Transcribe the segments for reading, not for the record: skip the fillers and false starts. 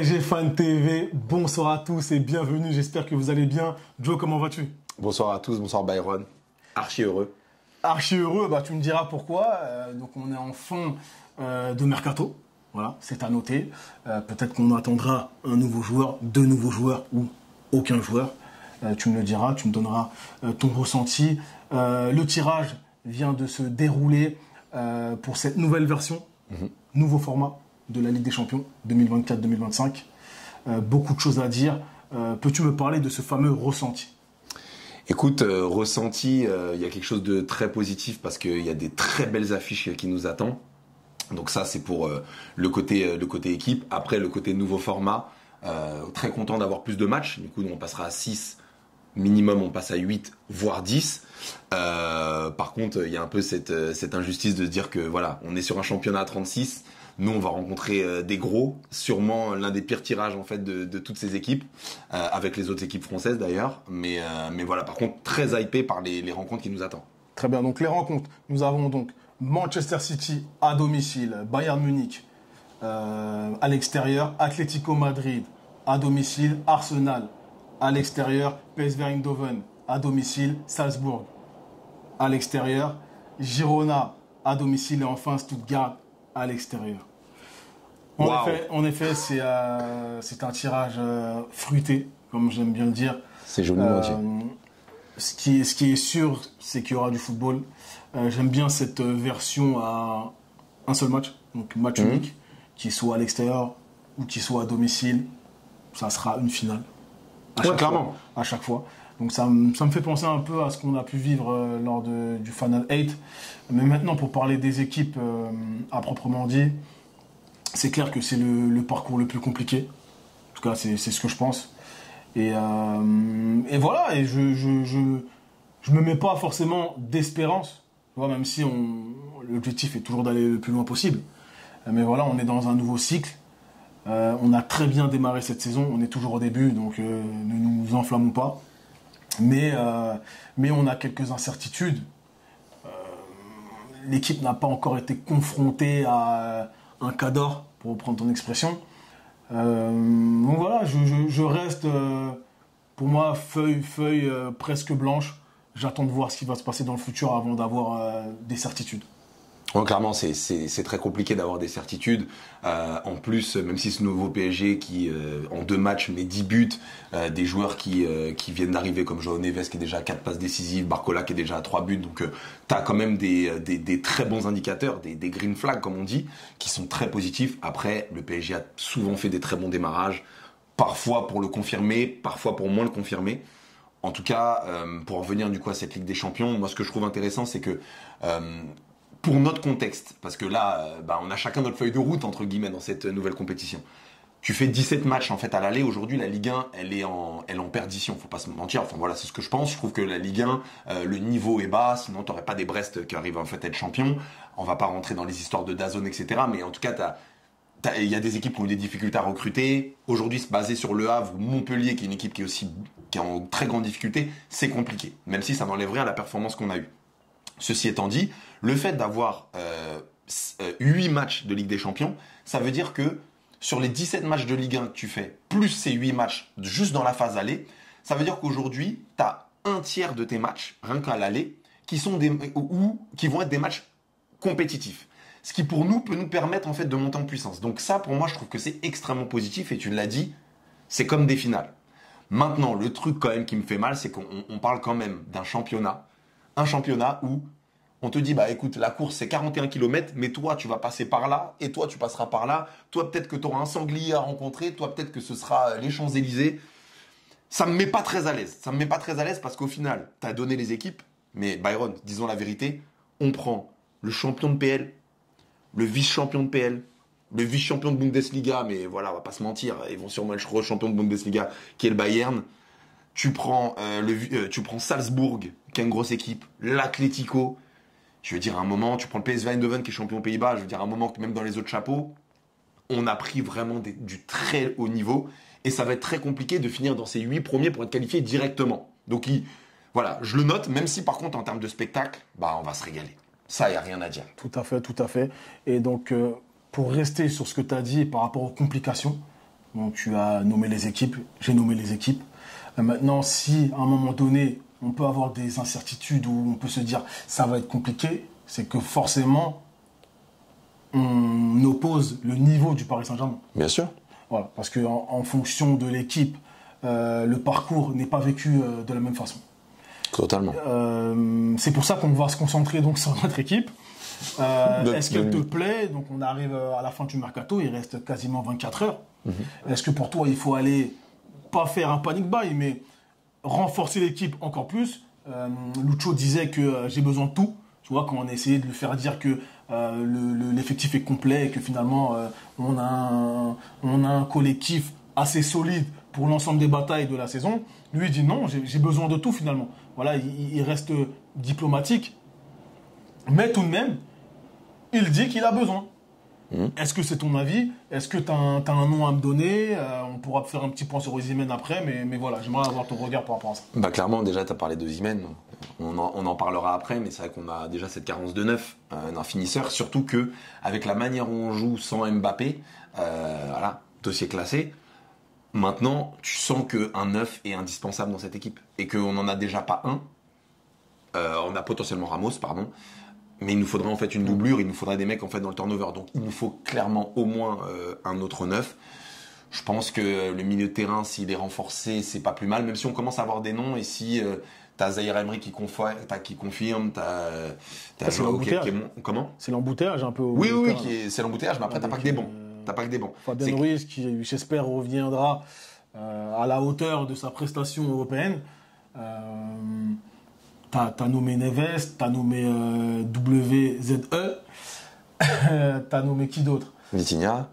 PSG Fan TV, bonsoir à tous et bienvenue, j'espère que vous allez bien. Joe, comment vas-tu? Bonsoir à tous, bonsoir Byron. Archi heureux. Archi heureux, bah, tu me diras pourquoi. Donc on est en fin de mercato, voilà, c'est à noter. Peut-être qu'on attendra un nouveau joueur, deux nouveaux joueurs ou aucun joueur. Tu me le diras, tu me donneras ton ressenti. Le tirage vient de se dérouler pour cette nouvelle version, nouveau format de la Ligue des Champions 2024-2025. Beaucoup de choses à dire. Peux-tu me parler de ce fameux ressenti? Écoute, ressenti, il y a quelque chose de très positif parce qu'il y a des très belles affiches qui nous attendent. Donc ça, c'est pour le côté équipe. Après, le côté nouveau format, très content d'avoir plus de matchs. Du coup, on passera à 6. Minimum, on passe à 8, voire 10. Par contre, il y a un peu cette injustice de se dire que voilà, on est sur un championnat à 36. Nous, on va rencontrer des gros, sûrement l'un des pires tirages en fait de toutes ces équipes, avec les autres équipes françaises d'ailleurs. Mais voilà, par contre, très hypé par les rencontres qui nous attendent. Très bien, donc les rencontres, nous avons donc Manchester City à domicile, Bayern Munich à l'extérieur, Atlético Madrid à domicile, Arsenal à l'extérieur, PSV Eindhoven à domicile, Salzbourg à l'extérieur, Girona à domicile et enfin Stuttgart à l'extérieur. En effet, c'est un tirage fruité, comme j'aime bien le dire. C'est joliment dit. Ce qui est sûr, c'est qu'il y aura du football. J'aime bien cette version à un seul match, donc match unique, qu'il soit à l'extérieur ou qu'il soit à domicile, ça sera une finale. Clairement. À chaque fois. Donc ça me fait penser un peu à ce qu'on a pu vivre lors du Final 8. Mais maintenant, pour parler des équipes à proprement dit, c'est clair que c'est le parcours le plus compliqué. En tout cas, c'est ce que je pense. Et voilà, et je me mets pas forcément d'espérance, même si l'objectif est toujours d'aller le plus loin possible. Mais voilà, on est dans un nouveau cycle. On a très bien démarré cette saison, on est toujours au début, donc ne nous enflammons pas. Mais on a quelques incertitudes. L'équipe n'a pas encore été confrontée à un cador, pour reprendre ton expression. Donc voilà, je reste, pour moi, feuille presque blanche. J'attends de voir ce qui va se passer dans le futur avant d'avoir des certitudes. Ouais, clairement, c'est très compliqué d'avoir des certitudes. En plus, même si ce nouveau PSG qui, en 2 matchs, met 10 buts, des joueurs qui viennent d'arriver comme João Neves qui est déjà à 4 passes décisives, Barcola qui est déjà à 3 buts. Donc, tu as quand même des très bons indicateurs, des green flags comme on dit, qui sont très positifs. Après, le PSG a souvent fait des très bons démarrages, parfois pour le confirmer, parfois pour moins le confirmer. En tout cas, pour en revenir du coup à cette Ligue des Champions, moi ce que je trouve intéressant, c'est que pour notre contexte, parce que là, on a chacun notre feuille de route, entre guillemets, dans cette nouvelle compétition. Tu fais 17 matchs en fait à l'aller. Aujourd'hui, la Ligue 1, elle est en perdition. Faut pas se mentir. Enfin voilà, c'est ce que je pense. Je trouve que la Ligue 1, le niveau est bas. Sinon, t'aurais pas des Brest qui arrivent en fait à être champions. On va pas rentrer dans les histoires de DAZN, etc. Mais en tout cas, il y a des équipes qui ont eu des difficultés à recruter. Aujourd'hui, se baser sur Le Havre ou Montpellier, qui est une équipe qui est en très grande difficulté, c'est compliqué. Même si ça n'enlève rien à la performance qu'on a eue. Ceci étant dit, le fait d'avoir 8 matchs de Ligue des Champions, ça veut dire que sur les 17 matchs de Ligue 1 que tu fais, plus ces 8 matchs juste dans la phase aller, ça veut dire qu'aujourd'hui, tu as un tiers de tes matchs, rien qu'à l'aller, qui vont être des matchs compétitifs. Ce qui pour nous peut nous permettre en fait de monter en puissance. Donc ça, pour moi, je trouve que c'est extrêmement positif et tu l'as dit, c'est comme des finales. Maintenant, le truc quand même qui me fait mal, c'est qu'on parle quand même d'un championnat. Un championnat où on te dit, écoute, la course c'est 41 km, mais toi tu vas passer par là, et toi tu passeras par là, toi peut-être que tu auras un sanglier à rencontrer, toi peut-être que ce sera les Champs-Élysées. Ça me met pas très à l'aise. Ça me met pas très à l'aise parce qu'au final, tu as donné les équipes, mais Byron, disons la vérité, on prend le champion de PL, le vice-champion de PL, le vice-champion de Bundesliga, mais voilà, on va pas se mentir, ils vont sûrement être champion de Bundesliga, qui est le Bayern. Tu prends Salzbourg, qui est une grosse équipe, l'Atlético. Je veux dire, à un moment, tu prends le PSV Eindhoven, qui est champion aux Pays-Bas. Je veux dire, à un moment, même dans les autres chapeaux, on a pris vraiment du très haut niveau. Et ça va être très compliqué de finir dans ces 8 premiers pour être qualifié directement. Donc, voilà, je le note, même si par contre, en termes de spectacle, on va se régaler. Ça, il n'y a rien à dire. Tout à fait, tout à fait. Et donc, pour rester sur ce que tu as dit par rapport aux complications, Donc tu as nommé les équipes, j'ai nommé les équipes. Maintenant, si à un moment donné, on peut avoir des incertitudes où on peut se dire ça va être compliqué, c'est que forcément, on oppose le niveau du Paris Saint-Germain. Bien sûr. Voilà, parce qu'en fonction de l'équipe, le parcours n'est pas vécu de la même façon. Totalement. C'est pour ça qu'on va se concentrer donc sur notre équipe. Est-ce qu'elle te plaît? Donc on arrive à la fin du mercato, il reste quasiment 24 heures. Est-ce que pour toi il faut aller, pas faire un panic buy, mais renforcer l'équipe encore plus? Lucho disait que j'ai besoin de tout. Tu vois, quand on a essayé de lui faire dire que l'effectif est complet et que finalement on a un collectif assez solide pour l'ensemble des batailles de la saison, lui il dit non, j'ai besoin de tout finalement. Voilà, il reste diplomatique, mais tout de même, il dit qu'il a besoin. Est-ce que c'est ton avis? Est-ce que tu as un nom à me donner? On pourra faire un petit point sur Osimhen après, mais voilà, j'aimerais avoir ton regard par rapport à ça. Bah clairement, déjà, tu as parlé d'Osimhen. On en parlera après, mais c'est vrai qu'on a déjà cette carence de neuf, d'un finisseur. Surtout que avec la manière où on joue sans Mbappé, voilà, dossier classé. Maintenant, tu sens qu'un neuf est indispensable dans cette équipe. Et qu'on n'en a déjà pas un. On a potentiellement Ramos, pardon. Mais il nous faudrait en fait une doublure, il nous faudrait des mecs en fait dans le turnover. Donc il nous faut clairement au moins un autre neuf. Je pense que le milieu de terrain, s'il est renforcé, c'est pas plus mal, même si on commence à avoir des noms. Et si t'as Zahir Emery qui confirme, t'as Joao qui est comment? C'est l'embouteillage un peu. Oui, c'est l'embouteillage, mais après t'as pas que des bons. T'as pas que des bons. Fabien Ruiz qui, j'espère, reviendra à la hauteur de sa prestation européenne. T'as nommé Neves, t'as nommé WZE, t'as nommé qui d'autre? Vitinha,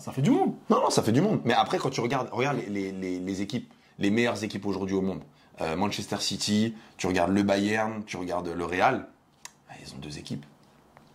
ça fait du monde. Non, ça fait du monde. Mais après, quand tu regardes les équipes, les meilleures équipes aujourd'hui au monde, Manchester City, tu regardes le Bayern, tu regardes le Real, ils ont deux équipes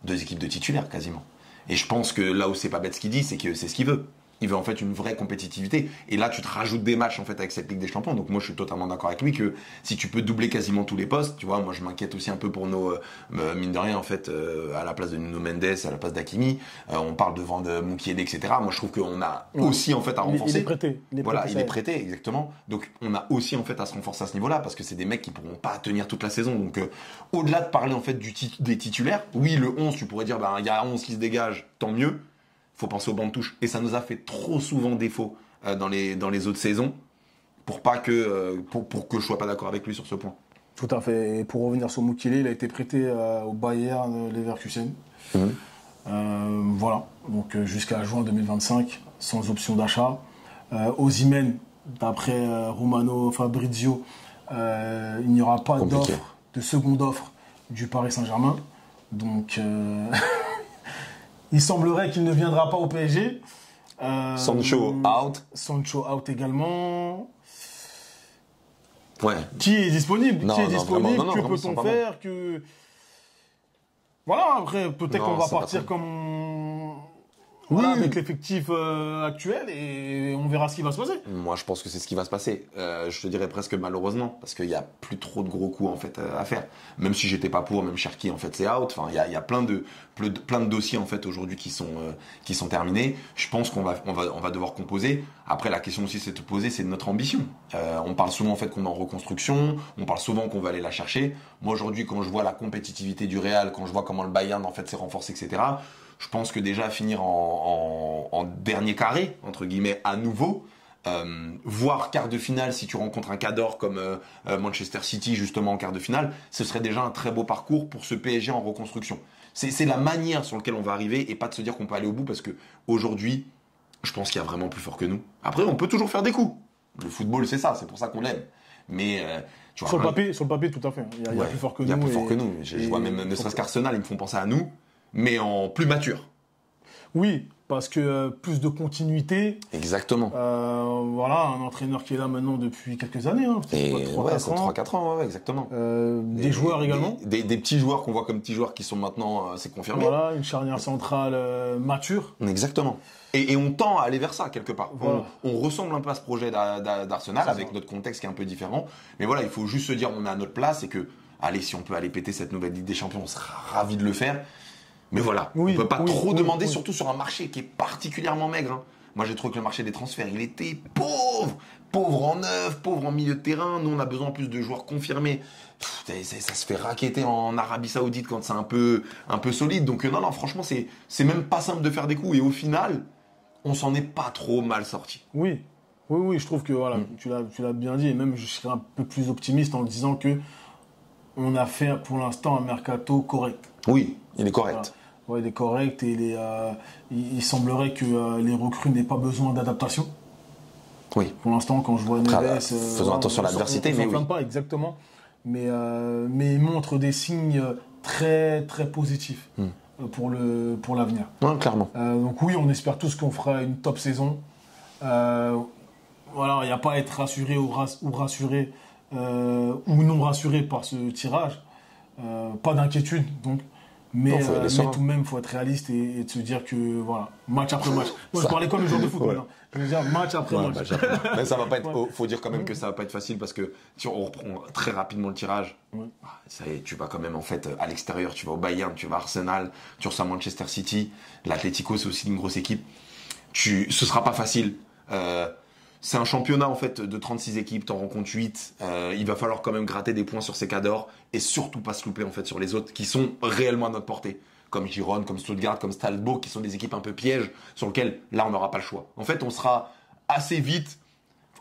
de titulaires quasiment. Et je pense que là où c'est pas bête ce qu'il dit, c'est que c'est ce qu'il veut. Il veut en fait une vraie compétitivité. Et là, tu te rajoutes des matchs en fait avec cette Ligue des Champions. Donc moi, je suis totalement d'accord avec lui que si tu peux doubler quasiment tous les postes, tu vois, moi je m'inquiète aussi un peu pour nos mine de rien en fait à la place de Nuno Mendes, à la place d'Hakimi, on parle de vendre Mukiele, etc. Moi, je trouve qu'on a aussi en fait à renforcer. Il est prêté. Il est prêté exactement. Donc on a aussi en fait à se renforcer à ce niveau-là parce que c'est des mecs qui pourront pas tenir toute la saison. Donc au-delà de parler en fait des titulaires, oui le 11, tu pourrais dire il y a un 11 qui se dégage, tant mieux. Faut penser au banc de touche. Et ça nous a fait trop souvent défaut dans les autres saisons pour que je sois pas d'accord avec lui sur ce point. Tout à fait. Et pour revenir sur Mukiele, il a été prêté au Bayern Leverkusen. Voilà. Donc jusqu'à juin 2025, sans option d'achat. Osimhen, d'après Romano Fabrizio, il n'y aura pas de seconde offre du Paris Saint-Germain. Donc il semblerait qu'il ne viendra pas au PSG. Sancho out. Sancho out également. Ouais. Qui est disponible? Qui est disponible? Que peut-on faire? Voilà, après, peut-être qu'on va partir comme avec l'effectif actuel et on verra ce qui va se passer. Moi, je pense que c'est ce qui va se passer. Je te dirais presque malheureusement, parce qu'il n'y a plus trop de gros coups en fait à faire. Même si j'étais pas pour, même Cherki en fait c'est out. Enfin, il y a plein de dossiers en fait aujourd'hui qui sont terminés. Je pense qu'on va devoir composer. Après, la question aussi c'est de te poser, c'est de notre ambition. On parle souvent en fait qu'on est en reconstruction. On parle souvent qu'on va aller la chercher. Moi aujourd'hui, quand je vois la compétitivité du Real, quand je vois comment le Bayern en fait s'est renforcé, etc. Je pense que déjà finir en dernier carré, entre guillemets, à nouveau, voire quart de finale si tu rencontres un Cador comme Manchester City justement en quart de finale, ce serait déjà un très beau parcours pour ce PSG en reconstruction. C'est la manière sur laquelle on va arriver et pas de se dire qu'on peut aller au bout parce que aujourd'hui, je pense qu'il y a vraiment plus fort que nous. Après, on peut toujours faire des coups. Le football, c'est ça, c'est pour ça qu'on l'aime. Mais tu vois, sur le papier, tout à fait. Il y a plus fort que nous. Il y a plus fort que nous. Je vois même, ne serait-ce qu'Arsenal, ils me font penser à nous. Mais en plus mature. Oui, parce que plus de continuité. Exactement. Voilà, un entraîneur qui est là maintenant depuis quelques années. Et 3-4 ans, ouais, exactement. Des joueurs également. Des petits joueurs qu'on voit comme petits joueurs qui sont maintenant, c'est confirmé. Voilà, une charnière centrale mature. Exactement. Et on tend à aller vers ça quelque part. Voilà. On ressemble un peu à ce projet d'Arsenal avec notre contexte qui est un peu différent. Mais voilà, il faut juste se dire on est à notre place et que, allez, si on peut aller péter cette nouvelle Ligue des Champions, on sera ravis de le faire. Mais voilà, on ne peut pas trop demander, surtout sur un marché qui est particulièrement maigre. Hein. Moi, j'ai trouvé que le marché des transferts, il était pauvre. Pauvre en neuf, pauvre en milieu de terrain. Nous, on a besoin en plus de joueurs confirmés. Ça se fait racketter en Arabie Saoudite quand c'est un peu solide. Donc, non, franchement, c'est même pas simple de faire des coups. Et au final, on s'en est pas trop mal sorti. Oui, je trouve que voilà, tu l'as bien dit. Et même, je serais un peu plus optimiste en disant que on a fait pour l'instant un mercato correct. Oui, il est correct. Voilà. Ouais, il est correct et il semblerait que les recrues n'aient pas besoin d'adaptation. Oui. Pour l'instant, quand je vois Neves, faisons attention à l'adversité, mais oui. Pas exactement. Mais il montre des signes très très positifs pour l'avenir. Ouais, clairement. Donc oui, on espère tous qu'on fera une top saison. Voilà, il n'y a pas à être rassuré ou rassuré ou non rassuré par ce tirage. Pas d'inquiétude, donc. Mais tout de même, il faut être réaliste et de se dire que, voilà, match après match. Moi, je parlais comme le joueur de foot. Ouais. Je veux dire, match après match. Mais ça va pas être, faut dire quand même que ça va pas être facile parce que si on reprend très rapidement le tirage, ça y est, tu vas quand même, en fait, à l'extérieur, tu vas au Bayern, tu vas à Arsenal, tu reçois Manchester City, l'Atlético, c'est aussi une grosse équipe. Ce sera pas facile. C'est un championnat en fait de 36 équipes, t'en rencontres 8. Il va falloir quand même gratter des points sur ces cadors et surtout pas se louper en fait sur les autres qui sont réellement à notre portée, comme Girona, comme Stuttgart, comme Salzbourg, qui sont des équipes un peu pièges sur lesquelles là on n'aura pas le choix. En fait, on sera assez vite.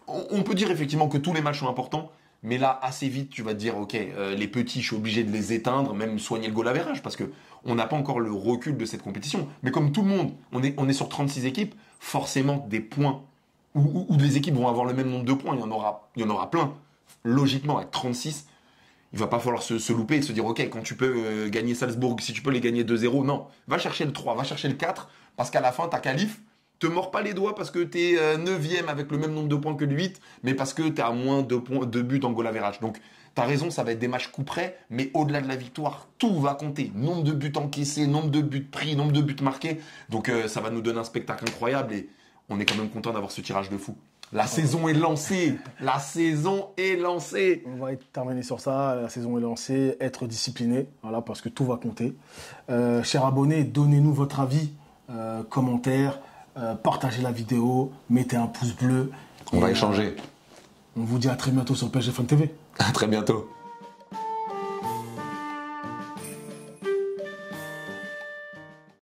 On peut dire effectivement que tous les matchs sont importants, mais là assez vite tu vas te dire ok, les petits, je suis obligé de les éteindre, même soigner le goal average parce que on n'a pas encore le recul de cette compétition. Mais comme tout le monde, on est sur 36 équipes, forcément des points. Où les équipes vont avoir le même nombre de points, il y en aura plein. Logiquement, avec 36, il va pas falloir se louper et se dire, ok, quand tu peux gagner Salzbourg, si tu peux les gagner 2-0, non. Va chercher le 3, va chercher le 4, parce qu'à la fin, ta qualif, te mords pas les doigts parce que t'es 9ème avec le même nombre de points que le 8, mais parce que t'es à moins de buts en goal average. Donc, t'as raison, ça va être des matchs coup près, mais au-delà de la victoire, tout va compter. Nombre de buts encaissés, nombre de buts pris, nombre de buts marqués. Donc, ça va nous donner un spectacle incroyable et on est quand même content d'avoir ce tirage de fou. La saison est lancée. La saison est lancée. On va terminer sur ça. La saison est lancée. Être discipliné, voilà, parce que tout va compter. Chers abonnés, donnez-nous votre avis, commentaires, partagez la vidéo, mettez un pouce bleu. On va échanger. On vous dit à très bientôt sur PSGFan TV. À très bientôt.